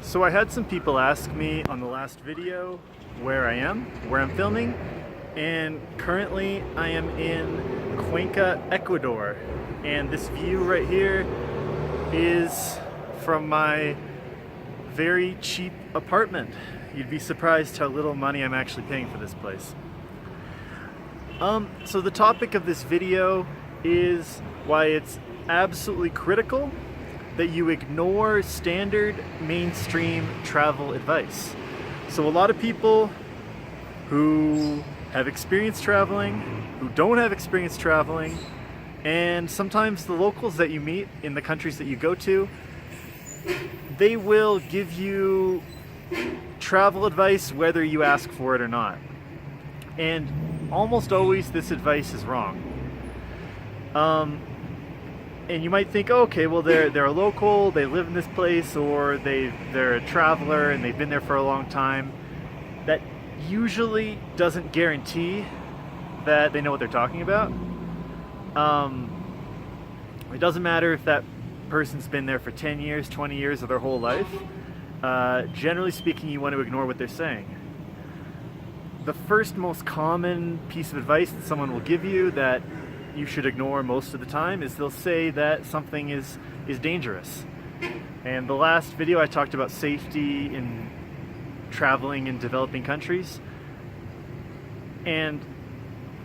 So I had some people ask me on the last video where I am, where I'm filming, and currently I am in Cuenca, Ecuador. And this view right here is from my very cheap apartment. You'd be surprised how little money I'm actually paying for this place. So the topic of this video is why it's absolutely critical that you ignore standard mainstream travel advice. So a lot of people who have experience traveling, who don't have experience traveling, and sometimes the locals that you meet in the countries that you go to, they will give you travel advice whether you ask for it or not. And almost always this advice is wrong. And you might think, oh, okay, well they're a local, they live in this place, or they're a traveler and they've been there for a long time. That usually doesn't guarantee that they know what they're talking about. It doesn't matter if that person's been there for 10 years, 20 years, or their whole life. Generally speaking, you want to ignore what they're saying. The first most common piece of advice that someone will give you that you should ignore most of the time is they'll say that something is dangerous. And the last video I talked about safety in traveling in developing countries. And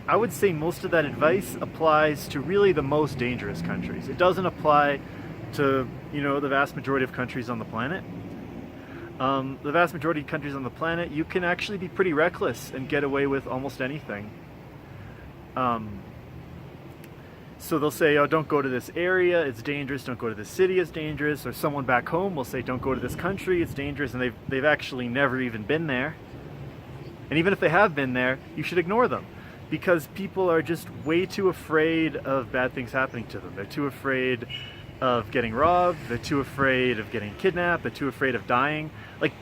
I would say most of that advice applies to really the most dangerous countries. It doesn't apply to, the vast majority of countries on the planet. The vast majority of countries on the planet, you can actually be pretty reckless and get away with almost anything. So they'll say, oh, don't go to this area, it's dangerous, don't go to this city, it's dangerous, or someone back home will say, don't go to this country, it's dangerous, and they've actually never even been there. And even if they have been there, you should ignore them, because people are just way too afraid of bad things happening to them. They're too afraid of getting robbed, they're too afraid of getting kidnapped, they're too afraid of dying. Like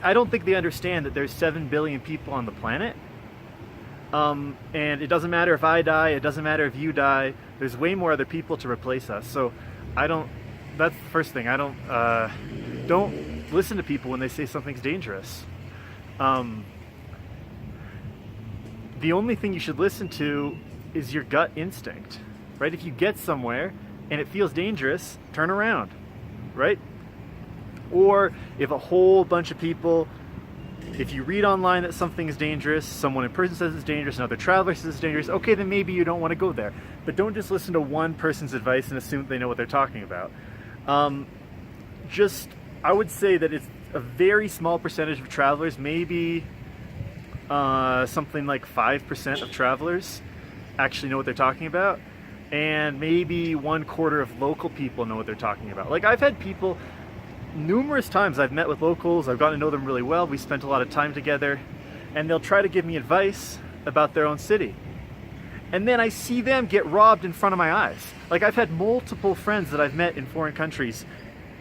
I don't think they understand that there's 7 billion people on the planet. And it doesn't matter if I die, it doesn't matter if you die, there's way more other people to replace us. So that's the first thing, don't listen to people when they say something's dangerous. The only thing you should listen to is your gut instinct, right? If you get somewhere and it feels dangerous, turn around, right? Or if a whole bunch of people, if you read online that something is dangerous, someone in person says it's dangerous, another traveler says it's dangerous, okay, then maybe you don't want to go there. But don't just listen to one person's advice and assume they know what they're talking about. I would say that it's a very small percentage of travelers, maybe something like 5% of travelers actually know what they're talking about. And maybe 1/4 of local people know what they're talking about. Like, I've had people, numerous times I've met with locals, I've gotten to know them really well, we spent a lot of time together, and they'll try to give me advice about their own city. And then I see them get robbed in front of my eyes. Like, I've had multiple friends that I've met in foreign countries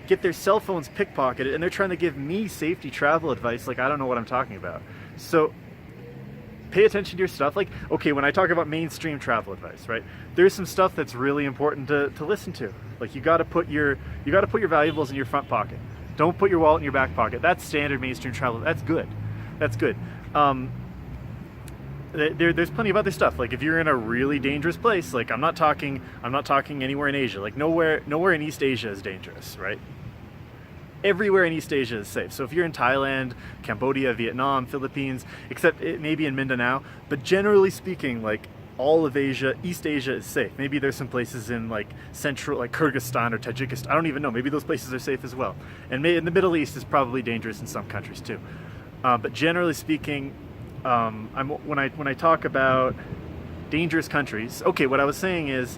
get their cell phones pickpocketed, and they're trying to give me safety travel advice like I don't know what I'm talking about. So pay attention to your stuff. Like, okay, when I talk about mainstream travel advice, right, there's some stuff that's really important to listen to. Like, you gotta put your valuables in your front pocket. Don't put your wallet in your back pocket. That's standard mainstream travel. That's good. That's good. There's plenty of other stuff. Like, if you're in a really dangerous place, like I'm not talking anywhere in Asia. Like, nowhere in East Asia is dangerous, right? Everywhere in East Asia is safe. So if you're in Thailand, Cambodia, Vietnam, Philippines, except maybe in Mindanao, but generally speaking, like, all of Asia, East Asia is safe. Maybe there's some places in like central, like Kyrgyzstan or Tajikistan. I don't even know. Maybe those places are safe as well. And in the Middle East is probably dangerous in some countries too. But generally speaking, when I talk about dangerous countries, okay, what I was saying is,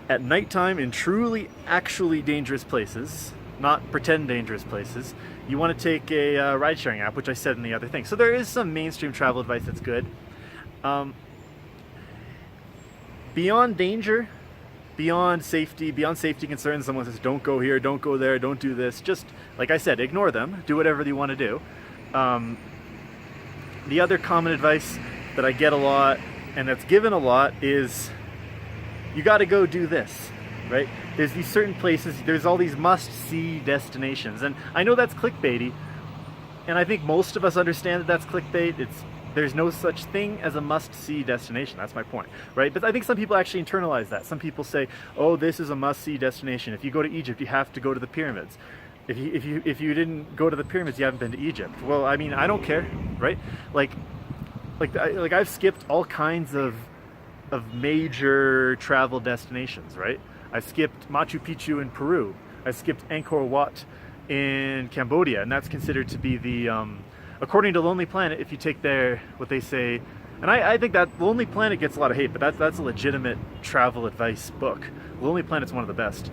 at nighttime in truly, actually dangerous places, not pretend dangerous places, you want to take a ride-sharing app, which I said in the other thing. So there is some mainstream travel advice that's good. Beyond danger, beyond safety concerns, someone says, don't go here, don't go there, don't do this, just, like I said, ignore them, do whatever you want to do. The other common advice that I get a lot, and that's given a lot, is you got to go do this. right? There's these certain places, there's all these must-see destinations, and I know that's clickbaity, and I think most of us understand that that's clickbait. There's no such thing as a must-see destination. That's my point, right? But I think some people actually internalize that. Some people say, "Oh, this is a must-see destination. If you go to Egypt, you have to go to the pyramids. If you didn't go to the pyramids, you haven't been to Egypt." Well, I mean, I don't care, right? Like I've skipped all kinds of major travel destinations, right? I skipped Machu Picchu in Peru. I skipped Angkor Wat in Cambodia, and that's considered to be the according to Lonely Planet, if you take what they say, and I think that Lonely Planet gets a lot of hate, but that's a legitimate travel advice book. Lonely Planet's one of the best.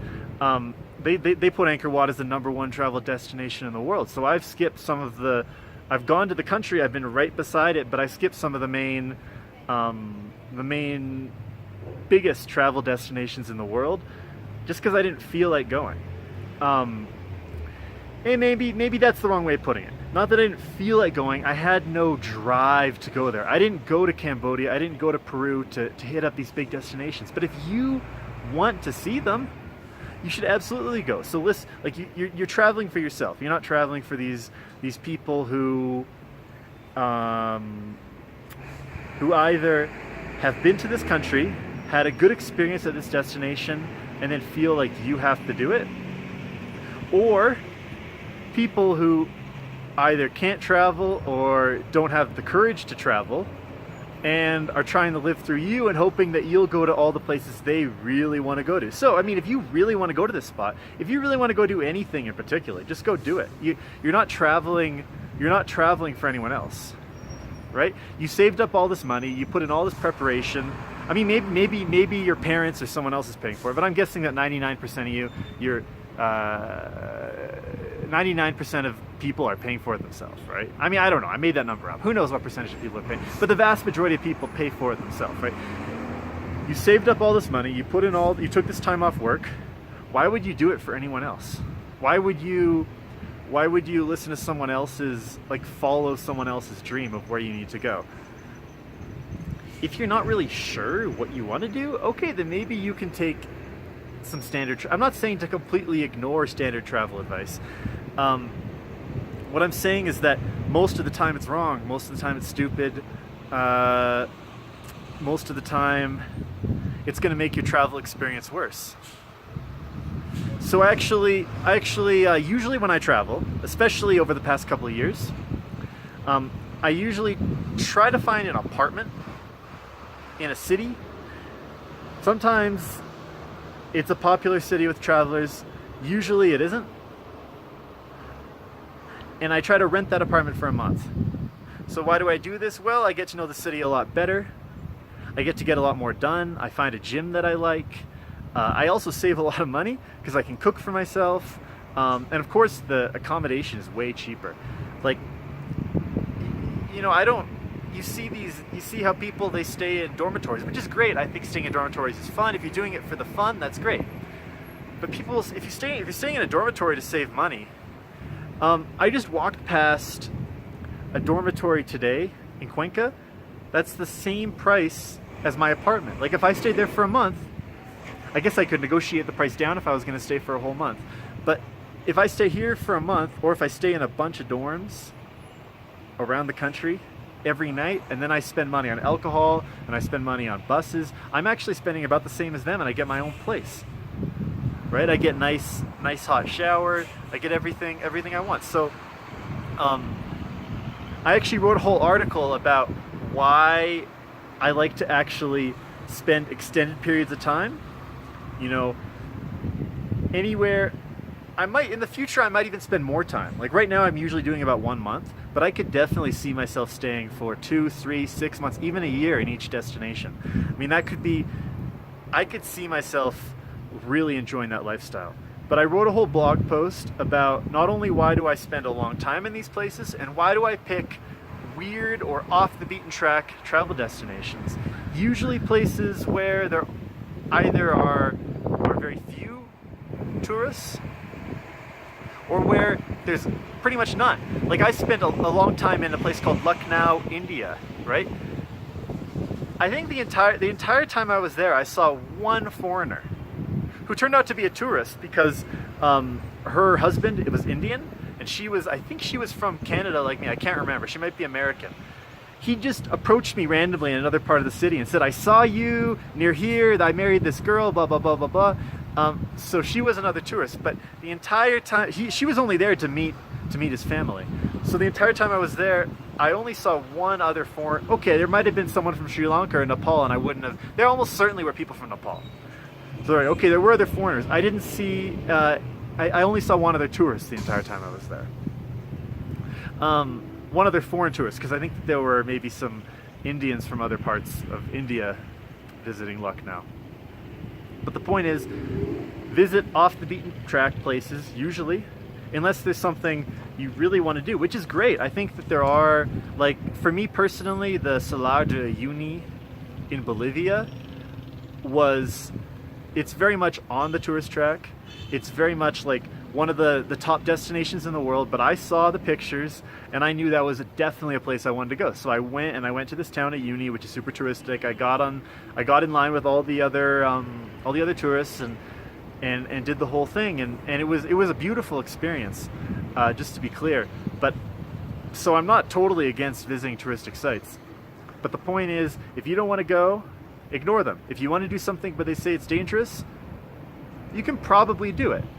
They put Angkor Wat as the #1 travel destination in the world. So I've skipped I've gone to the country, I've been right beside it, but I skipped some of the main biggest travel destinations in the world just because I didn't feel like going. And maybe that's the wrong way of putting it. Not that I didn't feel like going, I had no drive to go there. I didn't go to Cambodia, I didn't go to Peru to hit up these big destinations. But if you want to see them, you should absolutely go. So listen, like you're traveling for yourself. You're not traveling for these people who either have been to this country, had a good experience at this destination, and then feel like you have to do it, or people who either can't travel or don't have the courage to travel and are trying to live through you and hoping that you'll go to all the places they really want to go to. So, I mean, if you really want to go to this spot, if you really want to go do anything in particular, just go do it. You're not traveling for anyone else, right? You saved up all this money, you put in all this preparation. I mean, maybe your parents or someone else is paying for it, but I'm guessing that 99% of you're 99% of people are paying for it themselves, right? I mean, I don't know. I made that number up. Who knows what percentage of people are paying? But the vast majority of people pay for it themselves, right? You saved up all this money. You took this time off work. Why would you do it for anyone else? Why would you listen to someone else's, follow someone else's dream of where you need to go? If you're not really sure what you want to do, okay, then maybe you can take some standard. I'm not saying to completely ignore standard travel advice. What I'm saying is that most of the time it's wrong. Most of the time it's stupid. Most of the time it's going to make your travel experience worse. So actually, usually when I travel, especially over the past couple of years, I usually try to find an apartment in a city. Sometimes it's a popular city with travelers. Usually it isn't. And I try to rent that apartment for a month. So why do I do this? Well, I get to know the city a lot better. I get to get a lot more done. I find a gym that I like. I also save a lot of money because I can cook for myself. And of course, the accommodation is way cheaper. You see how people, they stay in dormitories, which is great. I think staying in dormitories is fun. If you're doing it for the fun, that's great. But if you're staying in a dormitory to save money, I just walked past a dormitory today in Cuenca. That's the same price as my apartment. Like if I stayed there for a month, I guess I could negotiate the price down if I was going to stay for a whole month. But if I stay here for a month, or if I stay in a bunch of dorms around the country every night, and then I spend money on alcohol and I spend money on buses, I'm actually spending about the same as them, and I get my own place, right? I get nice hot shower, I get everything I want. So I actually wrote a whole article about why I like to actually spend extended periods of time, anywhere. In the future, I might even spend more time. Like right now, I'm usually doing about 1 month, but I could definitely see myself staying for 2, 3, 6 months, even a year in each destination. I mean, I could see myself really enjoying that lifestyle. But I wrote a whole blog post about not only why do I spend a long time in these places, and why do I pick weird or off the beaten track travel destinations. Usually places where there either are very few tourists, or where there's pretty much none. Like I spent a long time in a place called Lucknow, India, right? I think the entire time I was there, I saw one foreigner. who turned out to be a tourist because her husband, it was Indian, and I think she was from Canada like me, I can't remember, she might be American. He just approached me randomly in another part of the city and said, I saw you near here, I married this girl, blah, blah, blah, blah, blah. So she was another tourist, but the entire time, she was only there to meet his family. So the entire time I was there, I only saw one other foreign. Okay, there might have been someone from Sri Lanka or Nepal, and I wouldn't have. There almost certainly were people from Nepal. So okay, there were other foreigners. I didn't see. I only saw one other tourist the entire time I was there. One other foreign tourist, because I think there were maybe some Indians from other parts of India visiting Lucknow. But the point is, visit off the beaten track places usually, unless there's something you really want to do, which is great. I think that there are, like, for me personally, the Salar de Uyuni in Bolivia it's very much on the tourist track. It's very much like one of the top destinations in the world, but I saw the pictures and I knew that was definitely a place I wanted to go. So I went to this town at Uni, which is super touristic. I got in line with all the other tourists and did the whole thing, and it was a beautiful experience, just to be clear. But so I'm not totally against visiting touristic sites, but the point is, if you don't want to go, ignore them. If you want to do something but they say it's dangerous, you can probably do it.